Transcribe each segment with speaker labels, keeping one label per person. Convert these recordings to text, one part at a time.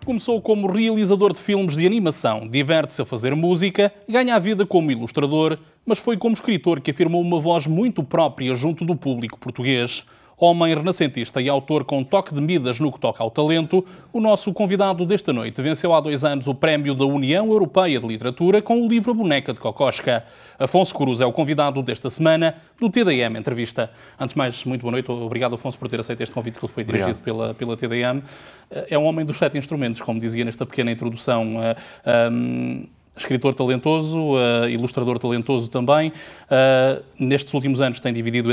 Speaker 1: Começou como realizador de filmes de animação, diverte-se a fazer música, ganha a vida como ilustrador, mas foi como escritor que afirmou uma voz muito própria junto do público português. Homem renascentista e autor com toque de Midas no que toca ao talento, o nosso convidado desta noite venceu há 2 anos o Prémio da União Europeia de Literatura com o livro Boneca de Kokoschka. Afonso Cruz é o convidado desta semana do TDM Entrevista. Antes de mais, muito boa noite. Obrigado, Afonso, por ter aceito este convite que lhe foi dirigido pela TDM. É um homem dos 7 instrumentos, como dizia nesta pequena introdução. Escritor talentoso, ilustrador talentoso também. Nestes últimos anos tem dividido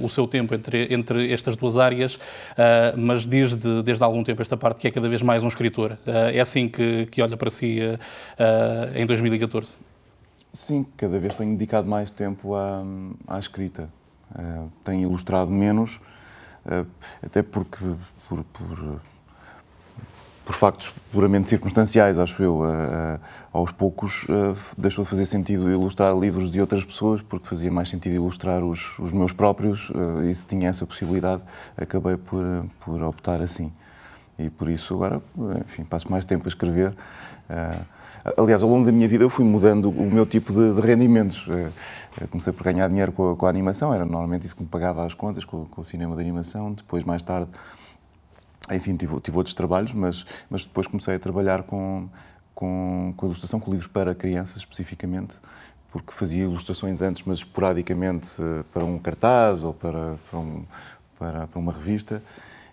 Speaker 1: o seu tempo entre estas duas áreas, mas desde há algum tempo esta parte que é cada vez mais um escritor. É assim que olha para si em 2014?
Speaker 2: Sim, cada vez tenho dedicado mais tempo à escrita. Tenho ilustrado menos, até porque por factos puramente circunstanciais, acho eu. Aos poucos deixou de fazer sentido ilustrar livros de outras pessoas, porque fazia mais sentido ilustrar os meus próprios, e se tinha essa possibilidade, acabei por optar assim. E por isso agora, enfim, passo mais tempo a escrever. Aliás, ao longo da minha vida eu fui mudando o meu tipo de rendimentos. Comecei por ganhar dinheiro com a animação, era normalmente isso que me pagava as contas, com o cinema de animação. Depois, mais tarde, enfim, tive outros trabalhos, mas depois comecei a trabalhar com ilustração, com livros para crianças especificamente, porque fazia ilustrações antes, mas esporadicamente para um cartaz ou para uma revista.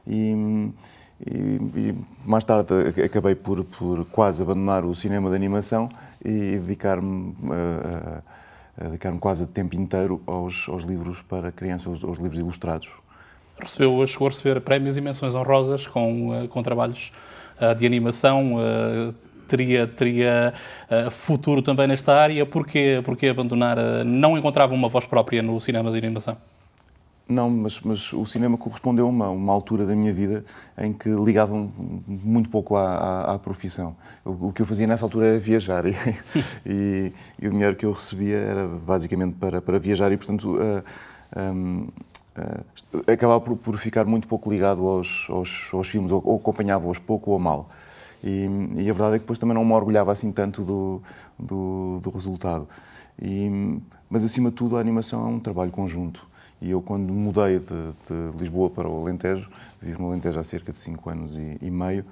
Speaker 2: E mais tarde acabei por quase abandonar o cinema de animação e dedicar-me quase o tempo inteiro aos livros para crianças, aos livros ilustrados.
Speaker 1: Chegou a receber prémios e menções honrosas com trabalhos de animação. Teria futuro também nesta área? Porquê abandonar? Não encontrava uma voz própria no cinema de animação?
Speaker 2: Não, mas o cinema correspondeu a uma altura da minha vida em que ligava muito pouco à profissão. O que eu fazia nessa altura era viajar e o dinheiro que eu recebia era basicamente para viajar e, portanto, acabava por ficar muito pouco ligado aos filmes, ou acompanhava-os pouco ou mal. E a verdade é que depois também não me orgulhava assim tanto do resultado. Mas, acima de tudo, a animação é um trabalho conjunto. E eu, quando mudei de Lisboa para o Alentejo, vivo no Alentejo há cerca de 5 anos e meio,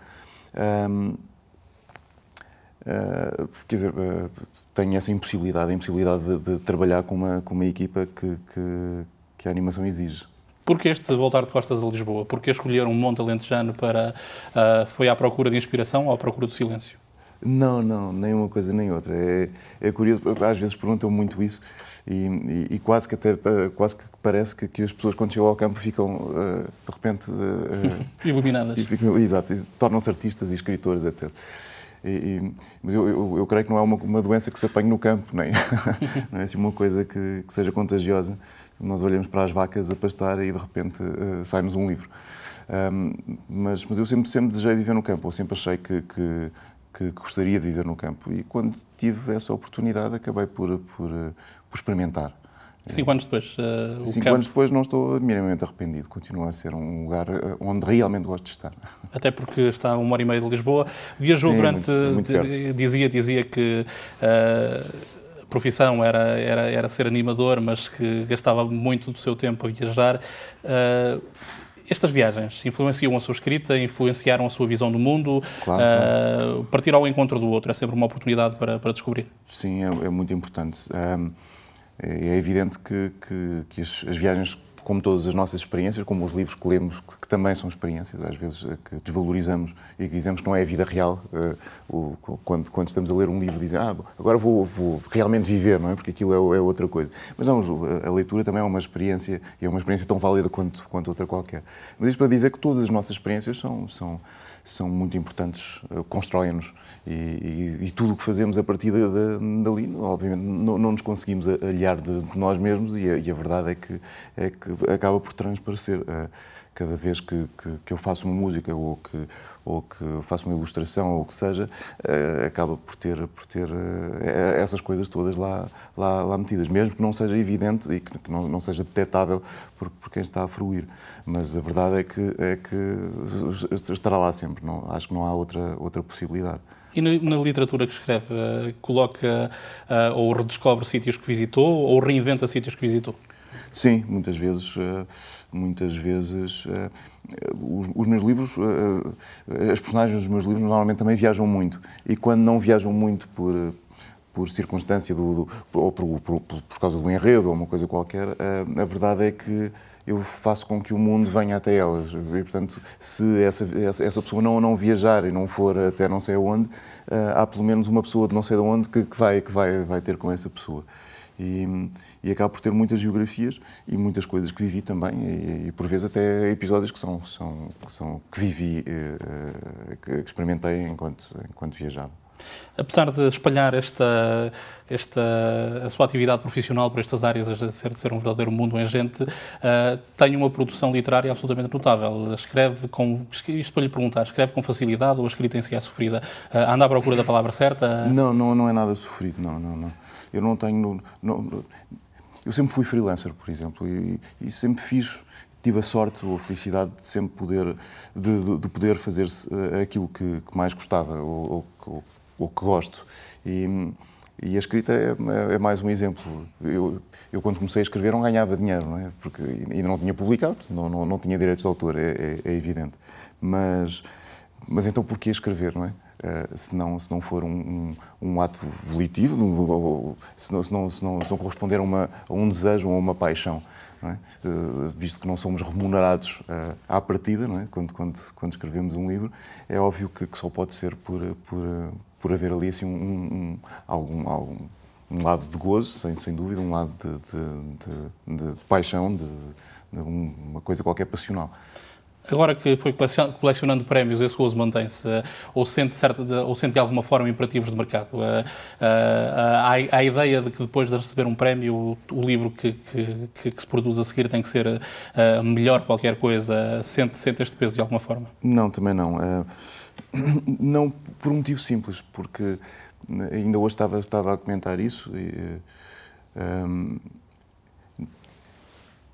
Speaker 2: quer dizer, tenho essa impossibilidade de trabalhar com uma equipa que a animação exige.
Speaker 1: Porquê este voltar de costas a Lisboa? Porquê escolher um monte alentejano foi à procura de inspiração ou à procura do silêncio?
Speaker 2: Não, nem uma coisa nem outra. É curioso, às vezes perguntam muito isso e quase que parece que as pessoas, quando chegam ao campo, ficam de repente
Speaker 1: iluminadas.
Speaker 2: Exato, tornam-se artistas e escritores, etc. Mas eu creio que não é uma doença que se apanhe no campo, não é assim uma coisa que seja contagiosa. Nós olhamos para as vacas a pastar e de repente sai-nos um livro. Mas eu sempre desejei viver no campo, eu sempre achei que gostaria de viver no campo. E quando tive essa oportunidade, acabei por experimentar.
Speaker 1: 5 anos depois,
Speaker 2: 5 anos depois não estou minimamente arrependido. Continua a ser um lugar onde realmente gosto de estar.
Speaker 1: Até porque está a 1h30 de Lisboa. Viajou durante...
Speaker 2: Muito
Speaker 1: dizia que a profissão era ser animador, mas que gastava muito do seu tempo a viajar. Estas viagens influenciam a sua escrita, influenciaram a sua visão do mundo?
Speaker 2: Claro.
Speaker 1: Partir ao encontro do outro é sempre uma oportunidade para descobrir?
Speaker 2: Sim, é muito importante. É evidente que as viagens, como todas as nossas experiências, como os livros que lemos, que também são experiências, às vezes que desvalorizamos e que dizemos que não é a vida real, quando estamos a ler um livro dizem, agora vou realmente viver, não é? Porque aquilo é outra coisa. Mas não, a leitura também é uma experiência, e é uma experiência tão válida quanto outra qualquer. Mas isto para dizer que todas as nossas experiências são muito importantes, constroem-nos, e tudo o que fazemos a partir dali, obviamente, não nos conseguimos aliar de nós mesmos, e a verdade é que acaba por transparecer. cada vez que eu faço uma música ou que faço uma ilustração ou o que seja, acaba por ter essas coisas todas lá metidas, mesmo que não seja evidente e que não seja detectável por quem está a fruir. Mas a verdade é que estará lá sempre. Acho que não há outra possibilidade.
Speaker 1: E na literatura que escreve, coloca ou redescobre sítios que visitou ou reinventa sítios que visitou?
Speaker 2: Sim, muitas vezes os meus livros, as personagens dos meus livros normalmente também viajam muito. E quando não viajam muito por circunstância ou por causa do enredo ou uma coisa qualquer, a verdade é que eu faço com que o mundo venha até elas. E, portanto, se essa pessoa não viajar e não for até não sei aonde, há pelo menos uma pessoa de não sei de onde que vai ter com essa pessoa. E acabo por ter muitas geografias e muitas coisas que vivi também, e por vezes até episódios que vivi, que experimentei enquanto viajava.
Speaker 1: Apesar de espalhar a sua atividade profissional por estas áreas, de ser um verdadeiro mundo em gente, tem uma produção literária absolutamente notável. Isto para lhe perguntar, escreve com facilidade ou a escrita em si é sofrida? Anda à procura da palavra certa?
Speaker 2: Não é nada sofrido, não. Eu não tenho... Eu sempre fui freelancer, por exemplo, e sempre tive a sorte ou a felicidade de sempre poder fazer aquilo que mais gostava ou que gosto. E a escrita é mais um exemplo. Eu quando comecei a escrever não ganhava dinheiro, não é? Porque ainda não tinha publicado, não tinha direitos de autor, é evidente. Mas então porquê escrever, não é? Se não for um ato volitivo, ou se não corresponder a um desejo ou a uma paixão, não é? Visto que não somos remunerados à partida, não é? Quando escrevemos um livro, é óbvio que só pode ser por haver ali assim algum lado de gozo, sem dúvida, um lado de paixão, de uma coisa qualquer passional.
Speaker 1: Agora que foi colecionando prémios, esse gozo mantém-se ou sente de alguma forma imperativos de mercado? Há a ideia de que depois de receber um prémio, o livro que se produz a seguir tem que ser melhor qualquer coisa. Sente este peso de alguma forma?
Speaker 2: Não, também não. Não por um motivo simples, porque ainda hoje estava a comentar isso.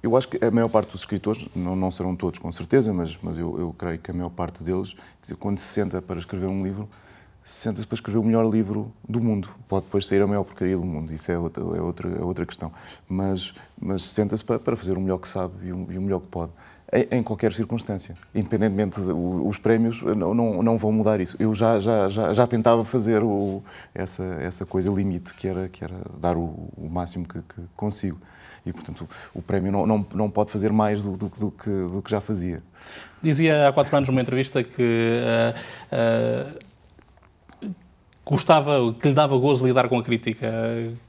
Speaker 2: Eu acho que a maior parte dos escritores, não serão todos com certeza, mas eu creio que a maior parte deles, quando se senta para escrever um livro, senta-se para escrever o melhor livro do mundo. Pode depois sair a maior porcaria do mundo, isso é outra questão. Mas senta-se para fazer o melhor que sabe e o melhor que pode, em qualquer circunstância. Independentemente os prémios não vão mudar isso. Eu já tentava fazer essa coisa limite, que era dar o máximo que consigo. E, portanto, o prémio não pode fazer mais do que já fazia.
Speaker 1: Dizia há 4 anos numa entrevista que que lhe dava gozo lidar com a crítica,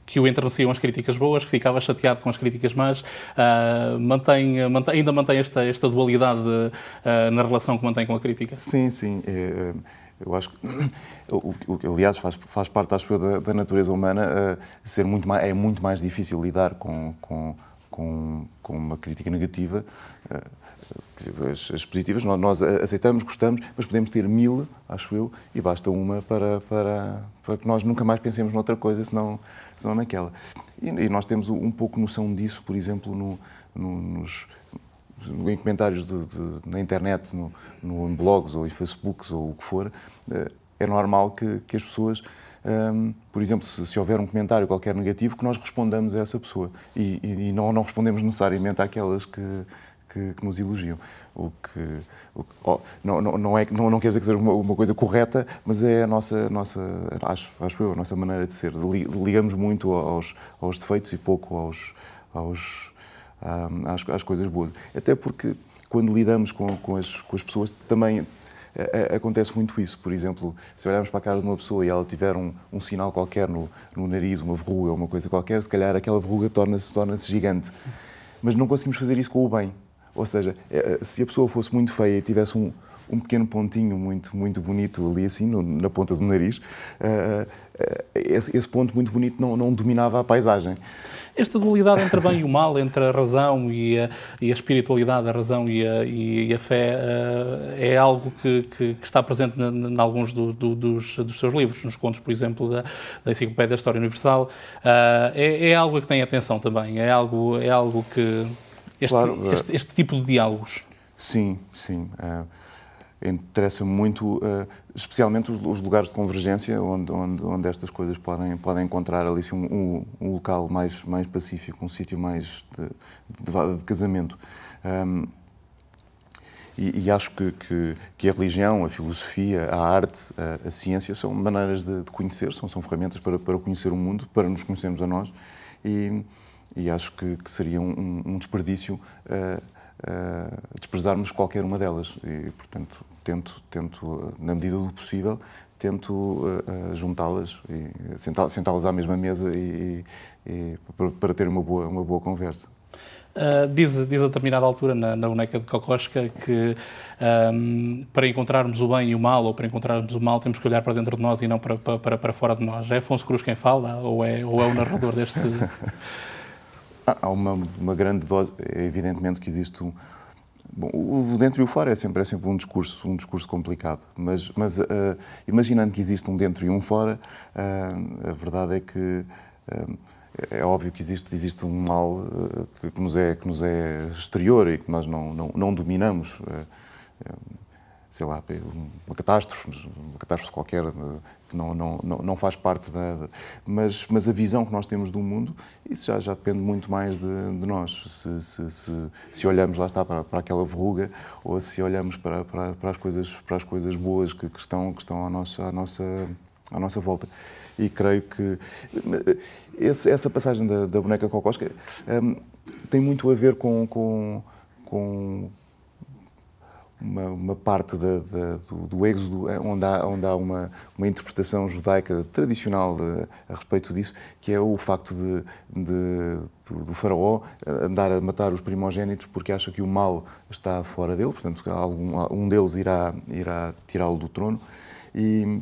Speaker 1: que o enterneciam as críticas boas, que ficava chateado com as críticas más. Ainda mantém esta dualidade na relação que mantém com a crítica?
Speaker 2: Sim. Eu acho que, aliás, faz parte, acho eu, da natureza humana é muito mais difícil lidar com uma crítica negativa. As positivas nós aceitamos, gostamos, mas podemos ter 1000, acho eu, e basta uma para que nós nunca mais pensemos noutra coisa senão naquela. E nós temos um pouco noção disso, por exemplo, em comentários na internet, em blogs ou em Facebooks ou o que for. É normal que as pessoas, por exemplo, se houver um comentário qualquer negativo, que nós respondamos a essa pessoa e não respondemos necessariamente àquelas que nos elogiam. Não quer dizer que seja uma coisa correta, mas é a nossa acho eu, a nossa maneira de ser. Ligamos muito aos defeitos e pouco às coisas boas. Até porque, quando lidamos com as pessoas, também acontece muito isso. Por exemplo, se olharmos para a cara de uma pessoa e ela tiver um sinal qualquer no nariz, uma verruga ou uma coisa qualquer, se calhar aquela verruga torna-se gigante. Mas não conseguimos fazer isso com o bem. Ou seja, se a pessoa fosse muito feia e tivesse um pequeno pontinho muito bonito ali assim, na ponta do nariz. Esse ponto muito bonito não dominava a paisagem.
Speaker 1: Esta dualidade entre o bem e o mal, entre a razão e a espiritualidade, a razão e a fé, é algo que está presente em alguns dos seus livros, nos contos, por exemplo, da Enciclopédia da História Universal. É algo a que tem atenção também, é algo que... Este tipo de diálogos.
Speaker 2: Sim. Interessa-me muito, especialmente os lugares de convergência, onde estas coisas podem encontrar ali um local mais pacífico, um sítio mais de casamento. E acho que a religião, a filosofia, a arte, a ciência são maneiras de conhecer, são ferramentas para conhecer o mundo, para nos conhecermos a nós, e acho que seria um desperdício desprezarmos qualquer uma delas. E, portanto, tento, na medida do possível, juntá-las e sentá-las à mesma mesa para ter uma boa conversa.
Speaker 1: Diz a determinada altura na Boneca de Kokoschka que para encontrarmos o bem e o mal, ou para encontrarmos o mal, temos que olhar para dentro de nós e não para fora de nós. É Afonso Cruz quem fala ou é o narrador deste...
Speaker 2: Há uma grande dose, evidentemente que existe Bom, o dentro e o fora é sempre um discurso complicado, mas imaginando que existe um dentro e um fora, a verdade é que é óbvio que existe um mal que nos é exterior e que nós não dominamos. Sei lá, uma catástrofe qualquer que não faz parte mas a visão que nós temos do mundo, isso já depende muito mais de nós. Se olhamos, lá está, para aquela verruga, ou se olhamos para as coisas boas que estão à nossa volta. E creio que essa passagem da Boneca Kokoschka tem muito a ver com uma parte do Êxodo, onde há uma interpretação judaica tradicional a respeito disso, que é o facto do faraó andar a matar os primogénitos porque acha que o mal está fora dele, portanto, um deles irá tirá-lo do trono, e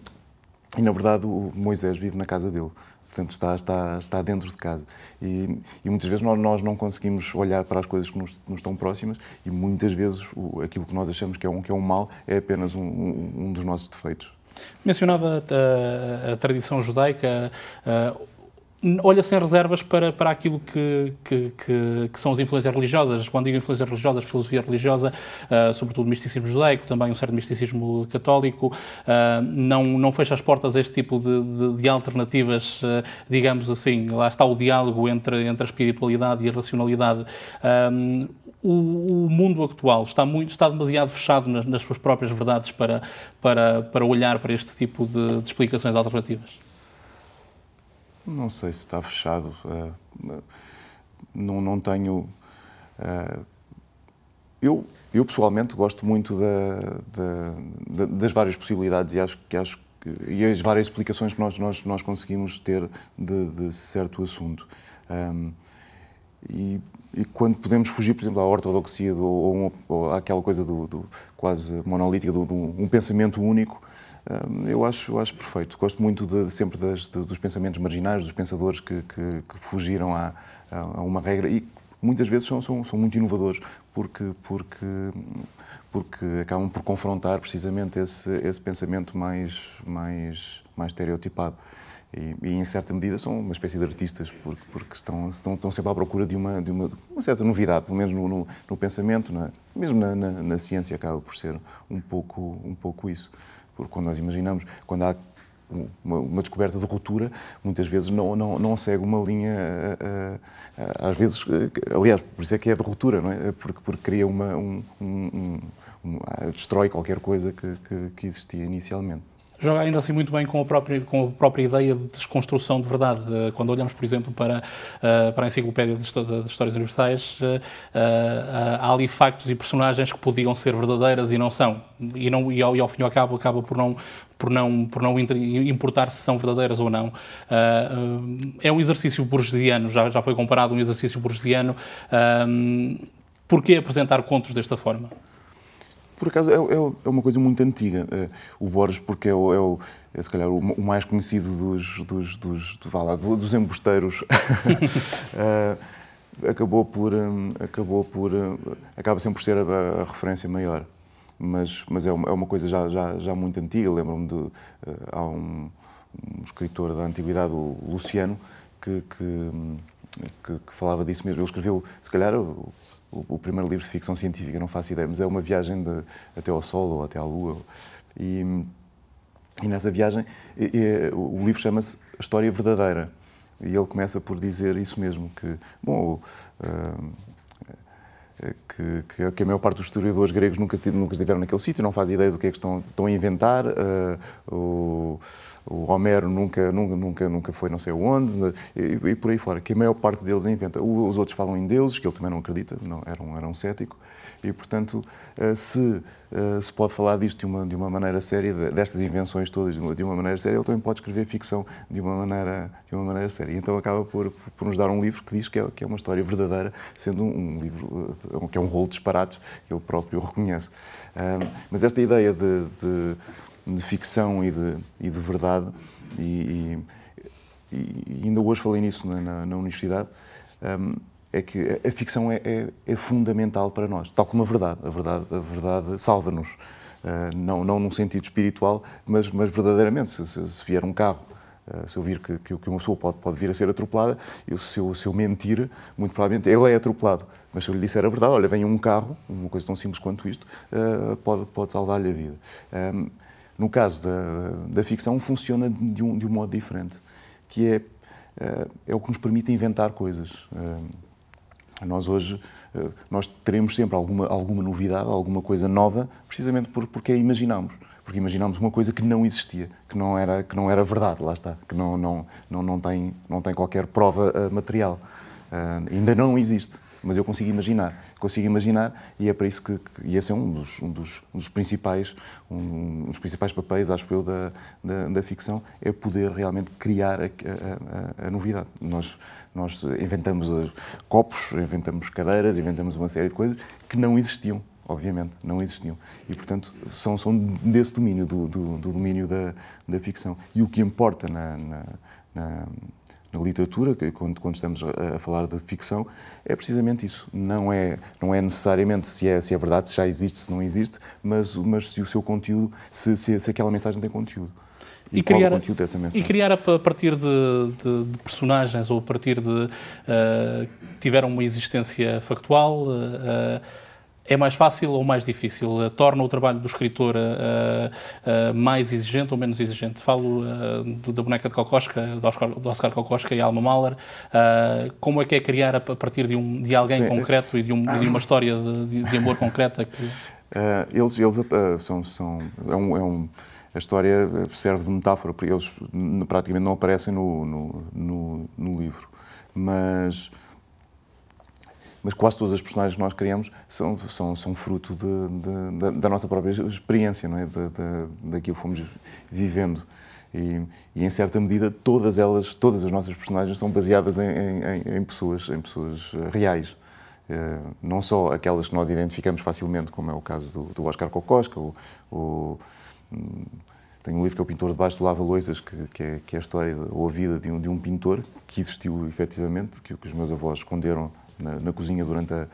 Speaker 2: na verdade o Moisés vive na casa dele. Portanto, está dentro de casa. E muitas vezes nós não conseguimos olhar para as coisas que nos estão próximas, e muitas vezes aquilo que nós achamos que é um mal é apenas um dos nossos defeitos.
Speaker 1: Mencionava a tradição judaica. Olha sem reservas para aquilo que são as influências religiosas. Quando digo influências religiosas, filosofia religiosa, sobretudo misticismo judaico, também um certo misticismo católico, não fecha as portas a este tipo de alternativas, digamos assim. Lá está o diálogo entre a espiritualidade e a racionalidade. O mundo atual está demasiado fechado nas suas próprias verdades para olhar para este tipo de explicações alternativas.
Speaker 2: Não sei se está fechado. Não tenho... Eu pessoalmente gosto muito das várias possibilidades e as várias explicações que nós conseguimos ter de certo assunto. E quando podemos fugir, por exemplo, à ortodoxia ou àquela coisa quase monolítica, de um pensamento único, eu acho perfeito. Gosto muito sempre dos pensamentos marginais, dos pensadores que fugiram a uma regra e muitas vezes são muito inovadores porque acabam por confrontar precisamente esse pensamento mais estereotipado. E em certa medida são uma espécie de artistas porque estão sempre à procura de uma certa novidade, pelo menos no pensamento, mesmo na ciência acaba por ser um pouco isso. Porque quando nós imaginamos, quando há uma descoberta de ruptura, muitas vezes não segue uma linha, às vezes, aliás, por isso é que é de ruptura, não é? Porque cria destrói qualquer coisa que existia inicialmente.
Speaker 1: Joga ainda assim muito bem com a própria ideia de desconstrução de verdade. Quando olhamos, por exemplo, para a Enciclopédia de Histórias Universais, há ali factos e personagens que podiam ser verdadeiras e não são. E ao fim e ao cabo acaba por não importar se são verdadeiras ou não. É um exercício burgesiano, já foi comparado a um exercício burgesiano. Porquê apresentar contos desta forma?
Speaker 2: por acaso, é uma coisa muito antiga. O Borges, porque é se calhar o mais conhecido dos embusteiros, acaba sempre por ser a referência maior. Mas é uma coisa já muito antiga. Lembro-me há um escritor da antiguidade, o Luciano, que falava disso mesmo. Ele escreveu, se calhar, o primeiro livro de ficção científica, não faço ideia, mas é uma viagem até ao Sol ou até à Lua. E nessa viagem, o livro chama-se A História Verdadeira. E ele começa por dizer isso mesmo, que a maior parte dos historiadores gregos nunca estiveram naquele sítio, não faz ideia do que é que estão a inventar. O Homero nunca foi não sei onde, e por aí fora, que a maior parte deles inventa. Os outros falam em deuses, que ele também não acredita, era um cético, e portanto, se pode falar disto de uma maneira séria, destas invenções todas de uma maneira séria, ele também pode escrever ficção de uma maneira séria. Então acaba por nos dar um livro que diz que é uma história verdadeira, sendo um livro que é um rolo de disparates, que ele próprio reconhece. Mas esta ideia de ficção e de verdade, e ainda hoje falei nisso na universidade, é que a ficção é fundamental para nós, tal como a verdade. A verdade salva-nos, não num sentido espiritual, mas verdadeiramente. Se vier um carro, se eu vir que uma pessoa pode vir a ser atropelada, se eu mentir, muito provavelmente ele é atropelado. Mas se eu lhe disser a verdade, olha, vem um carro, uma coisa tão simples quanto isto, pode salvar-lhe a vida. No caso da ficção, funciona de um modo diferente, que é o que nos permite inventar coisas. Nós hoje teremos sempre alguma novidade, alguma coisa nova, precisamente porque a imaginamos. Porque imaginamos uma coisa que não existia, que não era verdade, lá está, que não tem qualquer prova material. Ainda não existe, mas eu consigo imaginar, e é para isso que esse é um dos principais papéis, acho eu, da ficção, é poder realmente criar a novidade. Nós inventamos copos, inventamos cadeiras, inventamos uma série de coisas que não existiam, obviamente, não existiam. E, portanto, são desse domínio, do domínio da ficção. E o que importa na literatura, quando estamos a falar de ficção, é precisamente isso. Não é necessariamente se é verdade, se já existe, se não existe, mas se o seu conteúdo, se aquela mensagem tem conteúdo. E qual é o conteúdo dessa mensagem?
Speaker 1: E criar a partir de personagens ou a partir de tiveram uma existência factual, é mais fácil ou mais difícil? Torna o trabalho do escritor mais exigente ou menos exigente? Falo da boneca de Kokoschka, do Oscar Kokoschka e Alma Mahler. Como é que é criar a partir de alguém concreto e de uma história de amor concreta?
Speaker 2: A história serve de metáfora, porque eles praticamente não aparecem no livro. Mas quase todas as personagens que nós criamos são fruto da nossa própria experiência, não é? Daquilo que fomos vivendo. E em certa medida, todas as nossas personagens são baseadas em pessoas reais. Não só aquelas que nós identificamos facilmente, como é o caso do Oscar Kokoschka, tenho um livro que é O Pintor Debaixo do Lava-Loiças, que é a história ou a vida de um pintor que existiu efetivamente, que os meus avós esconderam na cozinha durante a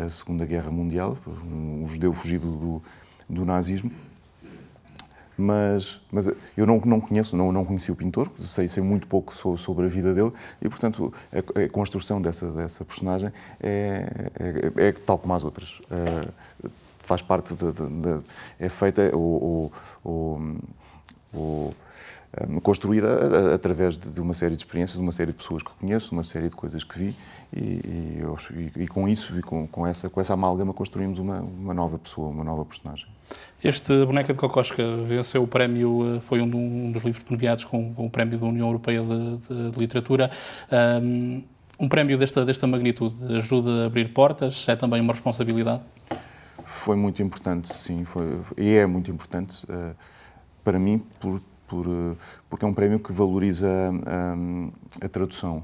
Speaker 2: Segunda Guerra Mundial, um judeu fugido do nazismo. Mas eu não conheci o pintor, sei muito pouco sobre a vida dele, e, portanto, a construção dessa personagem é tal como as outras. Faz parte é feita construída através de uma série de experiências, de uma série de pessoas que conheço, de uma série de coisas que vi, e com isso e com essa amálgama construímos uma nova pessoa, uma nova personagem.
Speaker 1: Este Boneca de Kokoschka venceu o prémio, foi um dos livros premiados com o prémio da União Europeia de Literatura. Um prémio desta magnitude ajuda a abrir portas? É também uma responsabilidade?
Speaker 2: Foi muito importante, sim, e é muito importante para mim, porque é um prémio que valoriza a tradução,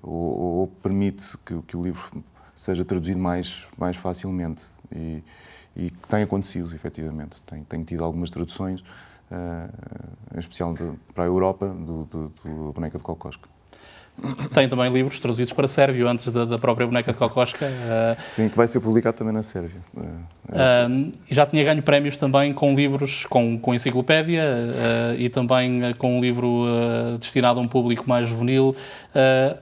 Speaker 2: ou permite que o livro seja traduzido mais facilmente. e que tem acontecido, efetivamente. Tenho tido algumas traduções, em especial para a Europa, do Boneca de Kokoschka.
Speaker 1: Tem também livros traduzidos para sérvio antes da própria Boneca de Kokoschka.
Speaker 2: Sim, que vai ser publicado também na Sérvia.
Speaker 1: Já tinha ganho prémios também com livros, com enciclopédia e também com um livro destinado a um público mais juvenil.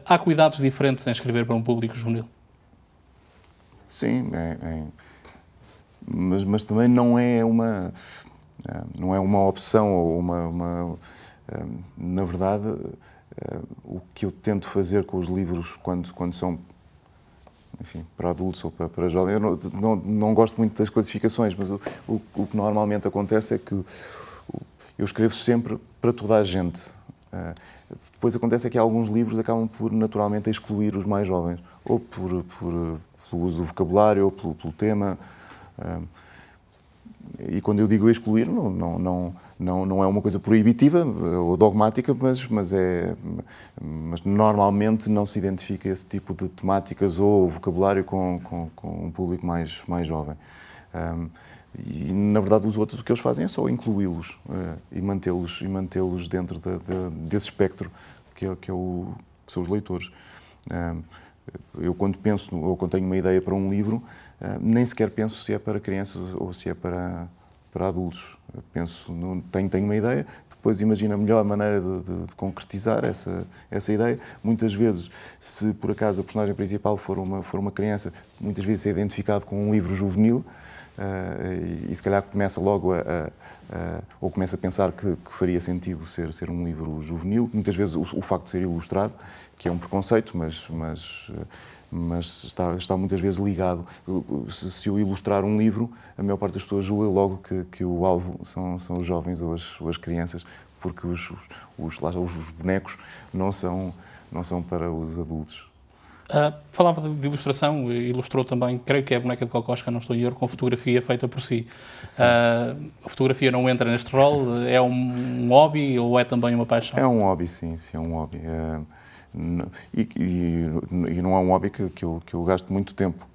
Speaker 1: Há cuidados diferentes em escrever para um público juvenil?
Speaker 2: Sim, mas também não é uma opção ou na verdade, o que eu tento fazer com os livros quando são, enfim, para adultos ou para jovens, eu não gosto muito das classificações, mas o que normalmente acontece é que eu escrevo sempre para toda a gente. Depois acontece é que alguns livros acabam por naturalmente excluir os mais jovens, ou pelo uso do vocabulário, ou pelo tema. E quando eu digo excluir, não é uma coisa proibitiva ou dogmática, mas normalmente não se identifica esse tipo de temáticas ou vocabulário com um público mais jovem. E, na verdade, os outros o que eles fazem é só incluí-los e mantê-los dentro desse espectro que são os leitores. Eu, quando penso ou quando tenho uma ideia para um livro, nem sequer penso se é para crianças ou se é para adultos. Tenho uma ideia, depois imagino a melhor maneira de concretizar essa ideia. Muitas vezes, se por acaso a personagem principal for uma criança, muitas vezes é identificado com um livro juvenil, e se calhar começa logo ou começa a pensar que faria sentido ser um livro juvenil. Muitas vezes o facto de ser ilustrado, que é um preconceito, mas está muitas vezes ligado. Se eu ilustrar um livro, a maior parte das pessoas julga logo que o alvo são os jovens ou as crianças, porque os bonecos não são para os adultos.
Speaker 1: Falava de ilustração, ilustrou também, creio que é a Boneca de Kokoschka, não estou em erro, com fotografia feita por si. A fotografia não entra neste rol? É um hobby ou é também uma paixão?
Speaker 2: É um hobby, sim, é um hobby. E não é um hobby que eu gasto muito tempo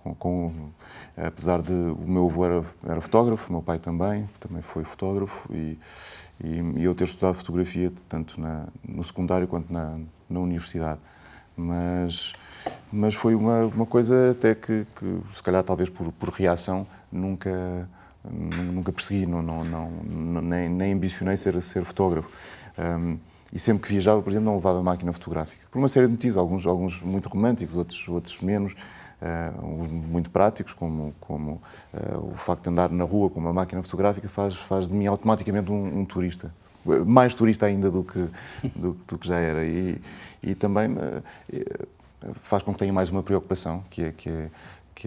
Speaker 2: apesar de o meu avô era fotógrafo, o meu pai também foi fotógrafo e eu ter estudado fotografia tanto no secundário quanto na universidade. Mas foi uma coisa até que se calhar talvez por reação nunca persegui, nem ambicionei ser fotógrafo. E sempre que viajava, por exemplo, não levava máquina fotográfica. Por uma série de motivos, alguns muito românticos, outros menos, muito práticos, como o facto de andar na rua com uma máquina fotográfica faz de mim automaticamente um turista. Mais turista ainda do que já era. E também faz com que tenha mais uma preocupação, que é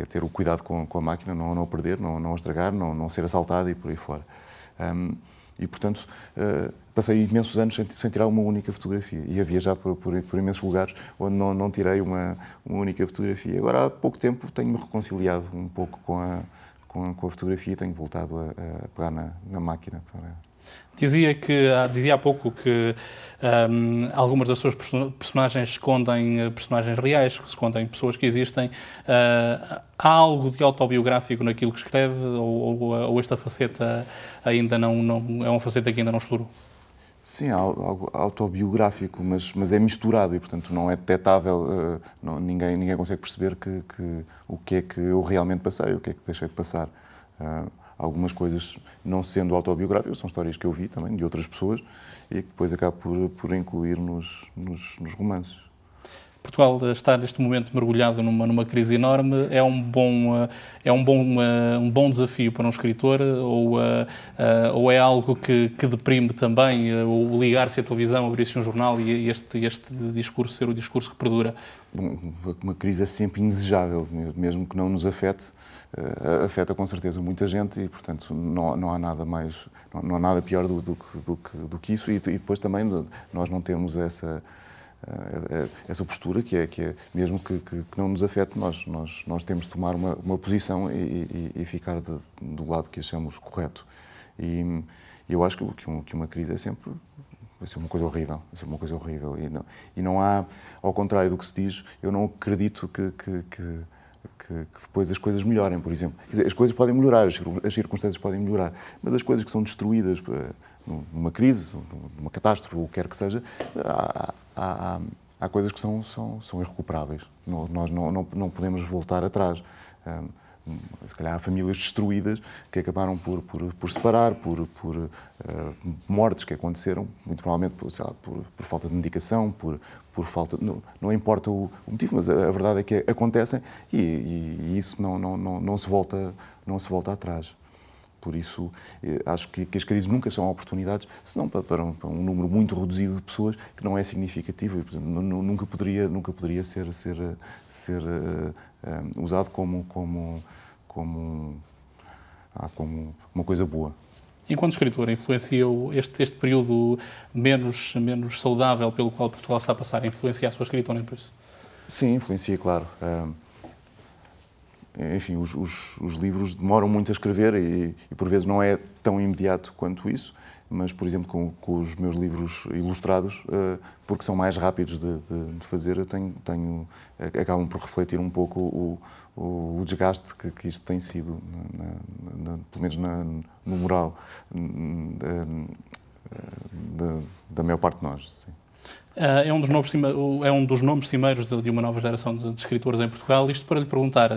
Speaker 2: ter o cuidado com a máquina, não a perder, não a estragar, não ser assaltado e por aí fora. E, portanto, passei imensos anos sem tirar uma única fotografia. Ia viajar por imensos lugares onde não tirei uma única fotografia. Agora, há pouco tempo, tenho-me reconciliado um pouco com a fotografia e tenho voltado a pegar na máquina.
Speaker 1: Dizia há pouco que algumas das suas personagens escondem personagens reais, que escondem pessoas que existem. Há algo de autobiográfico naquilo que escreve ou esta faceta ainda não é uma faceta que ainda não explorou?
Speaker 2: Sim, há algo autobiográfico, mas é misturado e, portanto, não é detetável. Ninguém consegue perceber o que é que eu realmente passei, o que é que deixei de passar. Algumas coisas, não sendo autobiográficas, são histórias que eu vi também, de outras pessoas, e que depois acabo por incluir nos romances.
Speaker 1: Portugal está neste momento mergulhado numa crise enorme. É um bom desafio para um escritor ou é algo que deprime também o ligar-se à televisão, abrir-se um jornal e este discurso ser o discurso que perdura?
Speaker 2: Uma crise é sempre indesejável, mesmo que não nos afeta com certeza muita gente e, portanto, não há nada pior do que isso e depois também nós não temos essa postura que é mesmo que não nos afete, nós temos de tomar uma posição e ficar do lado que achamos correto. E eu acho que uma crise vai ser uma coisa horrível, E não há, ao contrário do que se diz, eu não acredito que que depois as coisas melhorem, por exemplo. Quer dizer, as coisas podem melhorar, as circunstâncias podem melhorar, mas as coisas que são destruídas numa crise, numa catástrofe, ou o que quer que seja, há coisas que são irrecuperáveis. Nós não podemos voltar atrás. Se calhar há famílias destruídas que acabaram por separar, por mortes que aconteceram, muito provavelmente por falta de medicação, por falta... Não importa o motivo, mas a verdade é que acontecem e isso não se volta atrás. Por isso, acho que as crises nunca são oportunidades, senão para um número muito reduzido de pessoas que não é significativo e, portanto, nunca poderia ser usado como uma coisa boa.
Speaker 1: Enquanto escritor, influenciou este período menos saudável pelo qual Portugal está a passar, influencia a sua escrita, não é por isso?
Speaker 2: Sim, influencia, claro. Enfim, os livros demoram muito a escrever e por vezes não é tão imediato quanto isso, mas, por exemplo, com os meus livros ilustrados, porque são mais rápidos de fazer, acabam por refletir um pouco o desgaste que isto tem sido, pelo menos no moral da maior parte de nós. Sim.
Speaker 1: É um dos nomes cimeiros de uma nova geração de escritores em Portugal. Isto para lhe perguntar,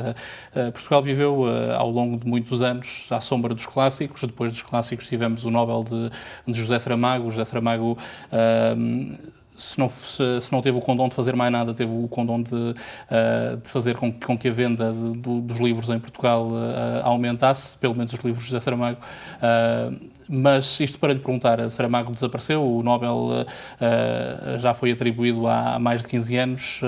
Speaker 1: Portugal viveu ao longo de muitos anos à sombra dos clássicos. Depois dos clássicos tivemos o Nobel de José Saramago. José Saramago, se não teve o condão de fazer mais nada, teve o condão de fazer com que a venda dos livros em Portugal aumentasse, pelo menos os livros de José Saramago. Mas isto para lhe perguntar, Saramago desapareceu, o Nobel já foi atribuído há mais de 15 anos,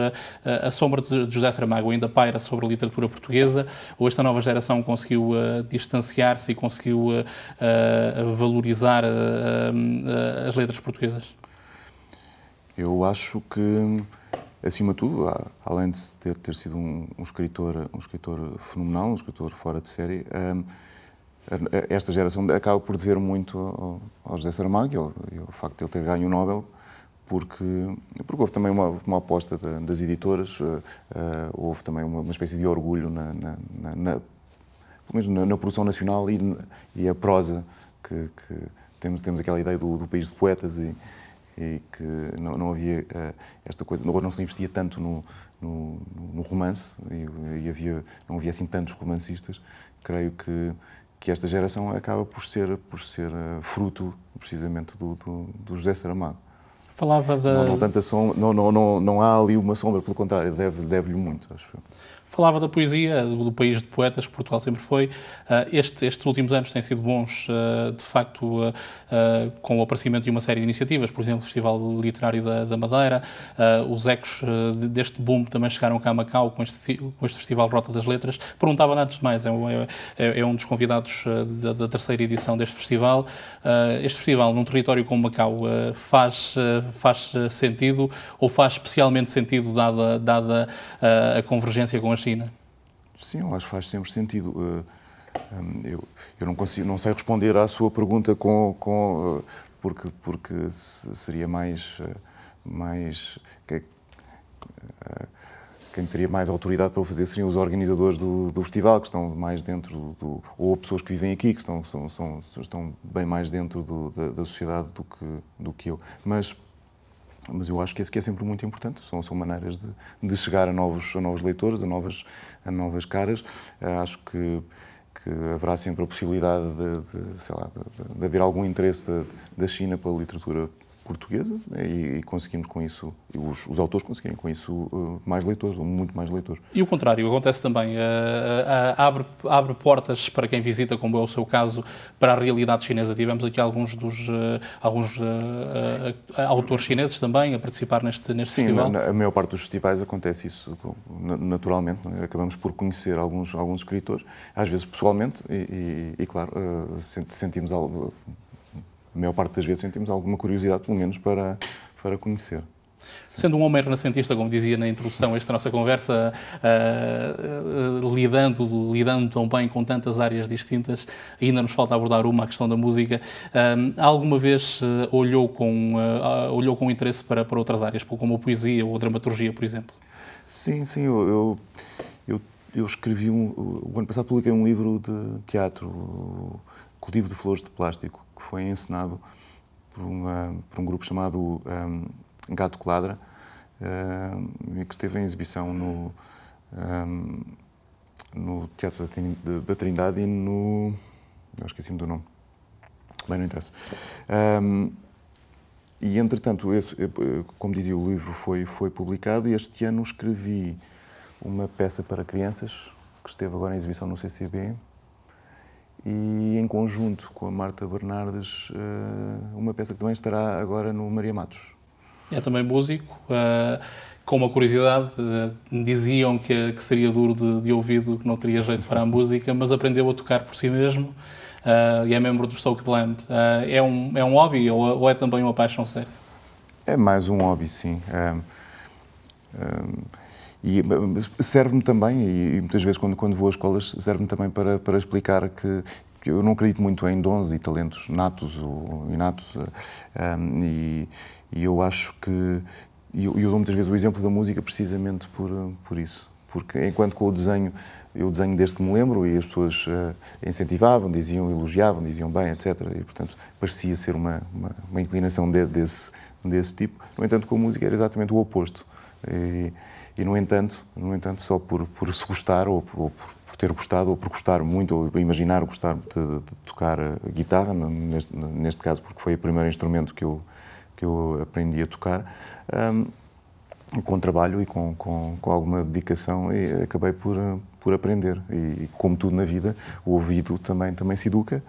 Speaker 1: a sombra de José Saramago ainda paira sobre a literatura portuguesa, ou esta nova geração conseguiu distanciar-se e conseguiu valorizar as letras portuguesas?
Speaker 2: Eu acho que, acima de tudo, além de ter sido um escritor fenomenal, um escritor fora de série, esta geração acaba por dever muito ao José Saramago e ao facto de ele ter ganho o Nobel, porque houve também uma aposta das editoras, houve também uma espécie de orgulho pelo menos na produção nacional e a prosa, que temos aquela ideia do país de poetas e que não havia esta coisa, agora não se investia tanto no romance e não havia assim tantos romancistas. Creio que esta geração acaba por ser fruto precisamente do José Saramago.
Speaker 1: Falava da...
Speaker 2: Não há ali uma sombra, pelo contrário, deve-lhe muito, acho eu.
Speaker 1: Falava da poesia, do país de poetas, que Portugal sempre foi. Estes últimos anos têm sido bons, de facto, com o aparecimento de uma série de iniciativas, por exemplo, o Festival Literário da Madeira. Os ecos deste boom também chegaram cá a Macau com este Festival Rota das Letras. Perguntava antes de mais, é um dos convidados da terceira edição deste festival. Este festival, num território como Macau, faz sentido ou faz especialmente sentido, dada a convergência com a China?
Speaker 2: Sim, eu acho que faz sempre sentido. Eu não sei responder à sua pergunta porque seria mais quem teria mais autoridade para o fazer seriam os organizadores do festival, que estão mais dentro ou pessoas que vivem aqui, que estão bem mais dentro da sociedade do que eu. Mas eu acho que isso é sempre muito importante. São maneiras de chegar a novos leitores, a novas caras. Acho que haverá sempre a possibilidade de haver algum interesse da China pela literatura portuguesa e conseguimos com isso, e os autores conseguirem com isso mais leitores, ou muito mais leitores.
Speaker 1: E o contrário, acontece também. Abre portas para quem visita, como é o seu caso, para a realidade chinesa. Tivemos aqui alguns autores chineses também a participar neste festival.
Speaker 2: Sim, a maior parte dos festivais acontece isso naturalmente. Acabamos por conhecer alguns escritores, às vezes pessoalmente, e claro, sentimos algo... A maior parte das vezes sentimos alguma curiosidade, pelo menos, para conhecer.
Speaker 1: Sendo um homem renascentista, como dizia na introdução a esta nossa conversa, lidando tão bem com tantas áreas distintas, ainda nos falta abordar a questão da música. Alguma vez olhou com interesse para outras áreas, como a poesia ou a dramaturgia, por exemplo?
Speaker 2: Sim, Eu escrevi o ano passado publiquei um livro de teatro, o Cultivo de Flores de Plástico, que foi encenado por um grupo chamado Gato que Ladra, e que esteve em exibição no Teatro da Trindade e no... Eu esqueci-me do nome. Bem, não interessa. E, entretanto, como dizia, o livro foi publicado e este ano escrevi uma peça para crianças, que esteve agora em exibição no CCB, e em conjunto com a Marta Bernardes, uma peça que também estará agora no Maria Matos.
Speaker 1: É também músico, com uma curiosidade, diziam que seria duro de ouvido, que não teria jeito para a música, mas aprendeu a tocar por si mesmo, e é membro do Soaked Land. É um hobby ou é também uma paixão séria?
Speaker 2: É mais um hobby, sim. E serve-me também, e muitas vezes quando vou a escolas, serve-me também para explicar que eu não acredito muito em dons e talentos natos ou inatos, e eu acho que... eu dou muitas vezes o exemplo da música precisamente por isso. Porque enquanto com o desenho, eu desenho desde que me lembro e as pessoas incentivavam, elogiavam, diziam bem, etc. E, portanto, parecia ser uma inclinação desse tipo. No entanto, com a música era exatamente o oposto. E no entanto, só por se gostar, ou por ter gostado, ou por gostar muito, ou imaginar gostar de tocar guitarra, neste caso porque foi o primeiro instrumento que eu aprendi a tocar, com trabalho e com alguma dedicação, e acabei por aprender. E como tudo na vida, o ouvido também se educa,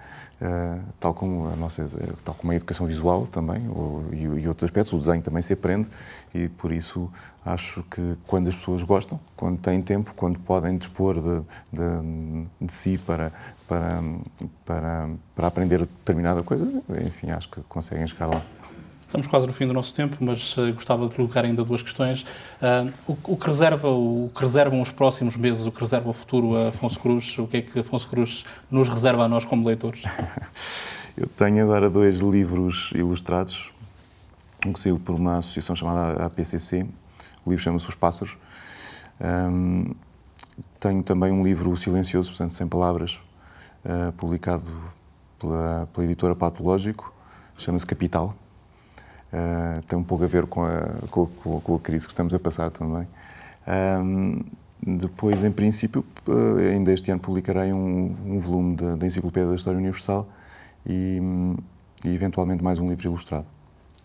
Speaker 2: tal como a educação visual também, e outros aspectos. O desenho também se aprende, e por isso acho que quando as pessoas gostam, quando têm tempo, quando podem dispor de si para aprender determinada coisa, enfim, acho que conseguem chegar lá.
Speaker 1: Estamos quase no fim do nosso tempo, mas gostava de colocar ainda duas questões. O que reservam os próximos meses, o que reserva o futuro a Afonso Cruz? O que é que Afonso Cruz nos reserva a nós como leitores?
Speaker 2: Eu tenho agora 2 livros ilustrados, um que saiu por uma associação chamada APCC, o livro chama-se Os Pássaros. Tenho também um livro Silencioso, portanto, sem palavras, publicado pela editora Patológico, chama-se Capital. Tem um pouco a ver com a crise que estamos a passar também. Depois, em princípio, ainda este ano publicarei um volume da Enciclopédia da História Universal e eventualmente mais um livro ilustrado.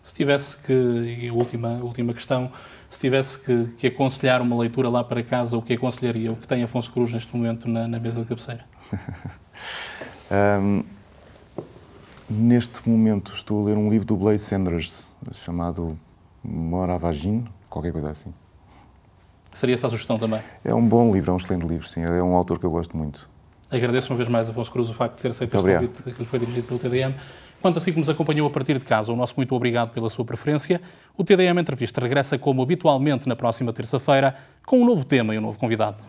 Speaker 1: Se tivesse e última questão, se tivesse que aconselhar uma leitura lá para casa, o que aconselharia? O que tem Afonso Cruz neste momento na mesa de cabeceira?
Speaker 2: Neste momento estou a ler um livro do Blaise Cendrars, chamado Moravagine, qualquer coisa assim.
Speaker 1: Seria essa a sugestão também?
Speaker 2: É um bom livro, é um excelente livro, sim. É um autor que eu gosto muito.
Speaker 1: Agradeço uma vez mais a Afonso Cruz o facto de ter aceito este convite que lhe foi dirigido pelo TDM. Quanto a si que nos acompanhou a partir de casa, o nosso muito obrigado pela sua preferência. O TDM Entrevista regressa como habitualmente na próxima terça-feira, com um novo tema e um novo convidado.